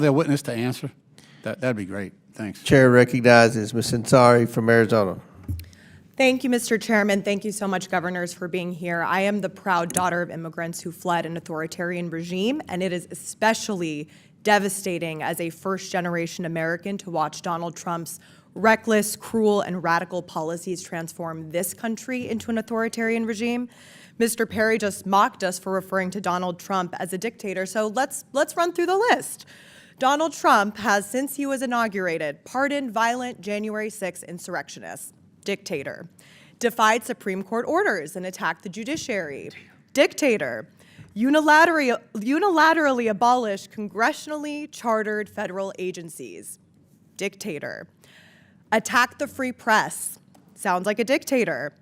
The witness to answer? That'd be great. Thanks. Chair recognizes Ms. Ansari from Arizona. Thank you, Mr. Chairman. Thank you so much, governors, for being here. I am the proud daughter of immigrants who fled an authoritarian regime, and it is especially devastating as a first-generation American to watch Donald Trump's reckless, cruel, and radical policies transform this country into an authoritarian regime. Mr. Perry just mocked us for referring to Donald Trump as a dictator, so let's run through the list. Donald Trump has, since he was inaugurated, pardoned violent January 6 insurrectionists. Dictator. Defied Supreme Court orders and attacked the judiciary. Dictator. Unilaterally abolished congressionally chartered federal agencies. Dictator. Attacked the free press. Sounds like a dictator.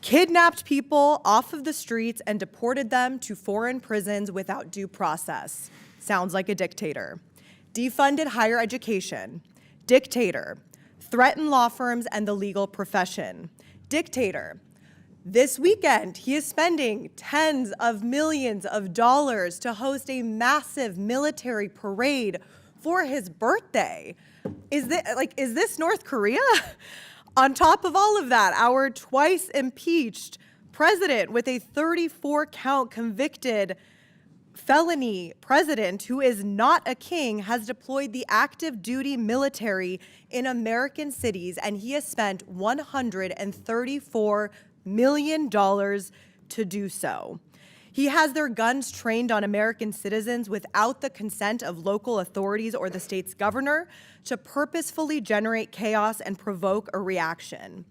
Kidnapped people off of the streets and deported them to foreign prisons without due process. Sounds like a dictator. Defunded higher education. Dictator. Threatened law firms and the legal profession. Dictator. This weekend, he is spending tens of millions of dollars to host a massive military parade for his birthday. Is this North Korea? On top of all of that, our twice impeached president with a 34-count convicted felony president who is not a king has deployed the active duty military in American cities, and he has spent $134 million to do so. He has their guns trained on American citizens without the consent of local authorities or the state's governor to purposefully generate chaos and provoke a reaction.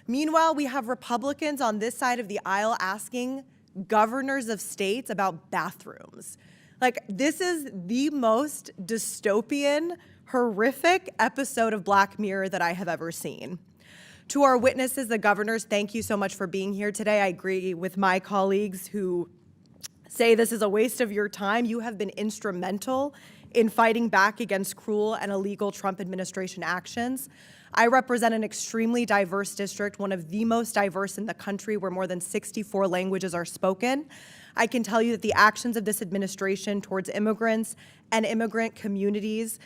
Meanwhile, we have Republicans on this side of the aisle asking governors of states about bathrooms. This is the most dystopian, horrific episode of Black Mirror that I have ever seen. To our witnesses, the governors, thank you so much for being here today. I agree with my colleagues who say this is a waste of your time. You have been instrumental in fighting back against cruel and illegal Trump administration actions. I represent an extremely diverse district, one of the most diverse in the country, where more than 64 languages are spoken. I can tell you that the actions of this administration towards immigrants and immigrant communities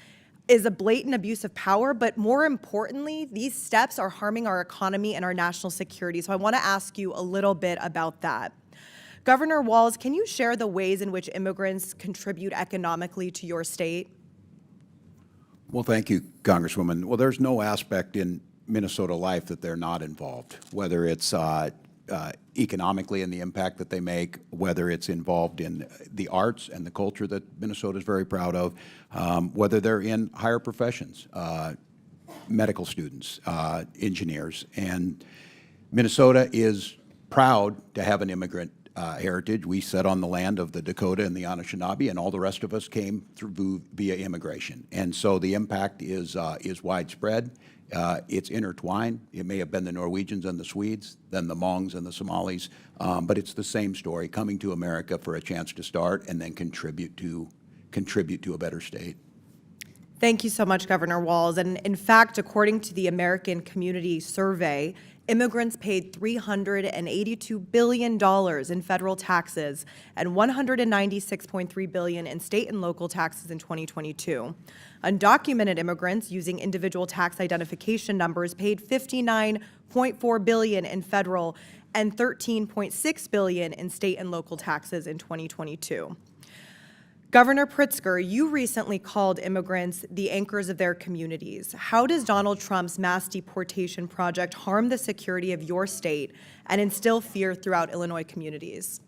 is a blatant abuse of power, but more importantly, these steps are harming our economy and our national security. So I want to ask you a little bit about that. Governor Walz, can you share the ways in which immigrants contribute economically to your state? Well, thank you, Congresswoman. Well, there's no aspect in Minnesota life that they're not involved, whether it's economically in the impact that they make, whether it's involved in the arts and the culture that Minnesota is very proud of, whether they're in higher professions, medical students, engineers. And Minnesota is proud to have an immigrant heritage. We set on the land of the Dakota and the Anishinaabe, and all the rest of us came through via immigration. And so the impact is widespread. It's intertwined. It may have been the Norwegians and the Swedes, then the Hmongs and the Somalis, but it's the same story, coming to America for a chance to start and then contribute to a better state. Thank you so much, Governor Walz. And in fact, according to the American Community Survey, immigrants paid $382 billion in federal taxes and $196.3 billion in state and local taxes in 2022. Undocumented immigrants using individual tax identification numbers paid $59.4 billion in federal and $13.6 billion in state and local taxes in 2022. Governor Pritzker, you recently called immigrants the anchors of their communities. How does Donald Trump's mass deportation project harm the security of your state and instill fear throughout Illinois communities?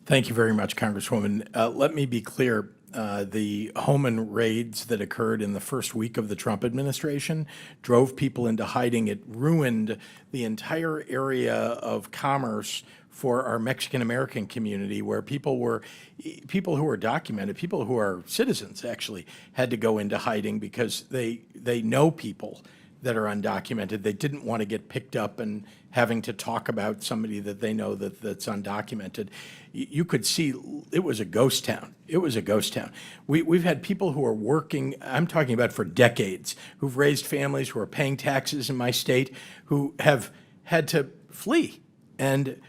Thank you very much, Congresswoman. Let me be clear. The Homan raids that occurred in the first week of the Trump administration drove people into hiding. It ruined the entire area of commerce for our Mexican-American community, where people who were documented, people who are citizens actually, had to go into hiding because they know people that are undocumented. They didn't want to get picked up and having to talk about somebody that they know that's undocumented. You could see it was a ghost town. It was a ghost town. We've had people who are working, I'm talking about for decades, who've raised families, who are paying taxes in my state, who have had to flee. And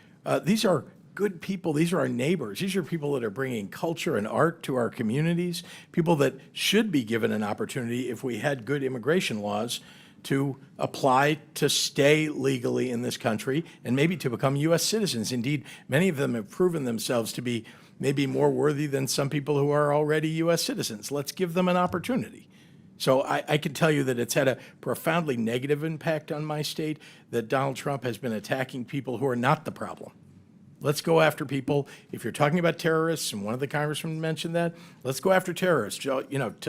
these are good people. These are our neighbors. These are people that are bringing culture and art to our communities, people that should be given an opportunity, if we had good immigration laws, to apply to stay legally in this country and maybe to become U.S. citizens. Indeed, many of them have proven themselves to be maybe more worthy than some people who are already U.S. citizens. Let's give them an opportunity. So I can tell you that it's had a profoundly negative impact on my state, that Donald Trump has been attacking people who are not the problem. Let's go after people. If you're talking about terrorists, and one of the congressmen mentioned that, let's go after terrorists.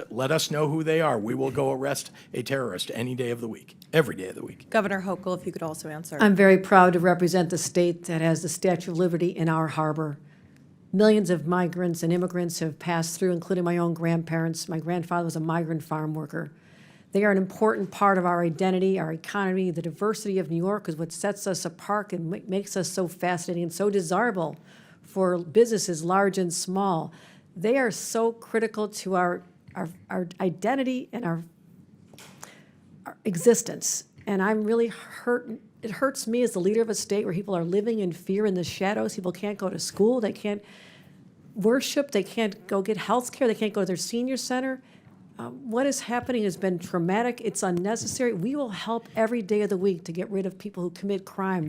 Let us know who they are. We will go arrest a terrorist any day of the week, every day of the week. Governor Hochul, if you could also answer. I'm very proud to represent the state that has the Statue of Liberty in our harbor. Millions of migrants and immigrants have passed through, including my own grandparents. My grandfather was a migrant farm worker. They are an important part of our identity, our economy. The diversity of New York is what sets us apart and makes us so fascinating and so desirable for businesses large and small. They are so critical to our identity and our existence. And I'm really hurt. It hurts me as the leader of a state where people are living in fear in the shadows. People can't go to school. They can't worship. They can't go get health care. They can't go to their senior center. What is happening has been traumatic. It's unnecessary. We will help every day of the week to get rid of people who commit crimes.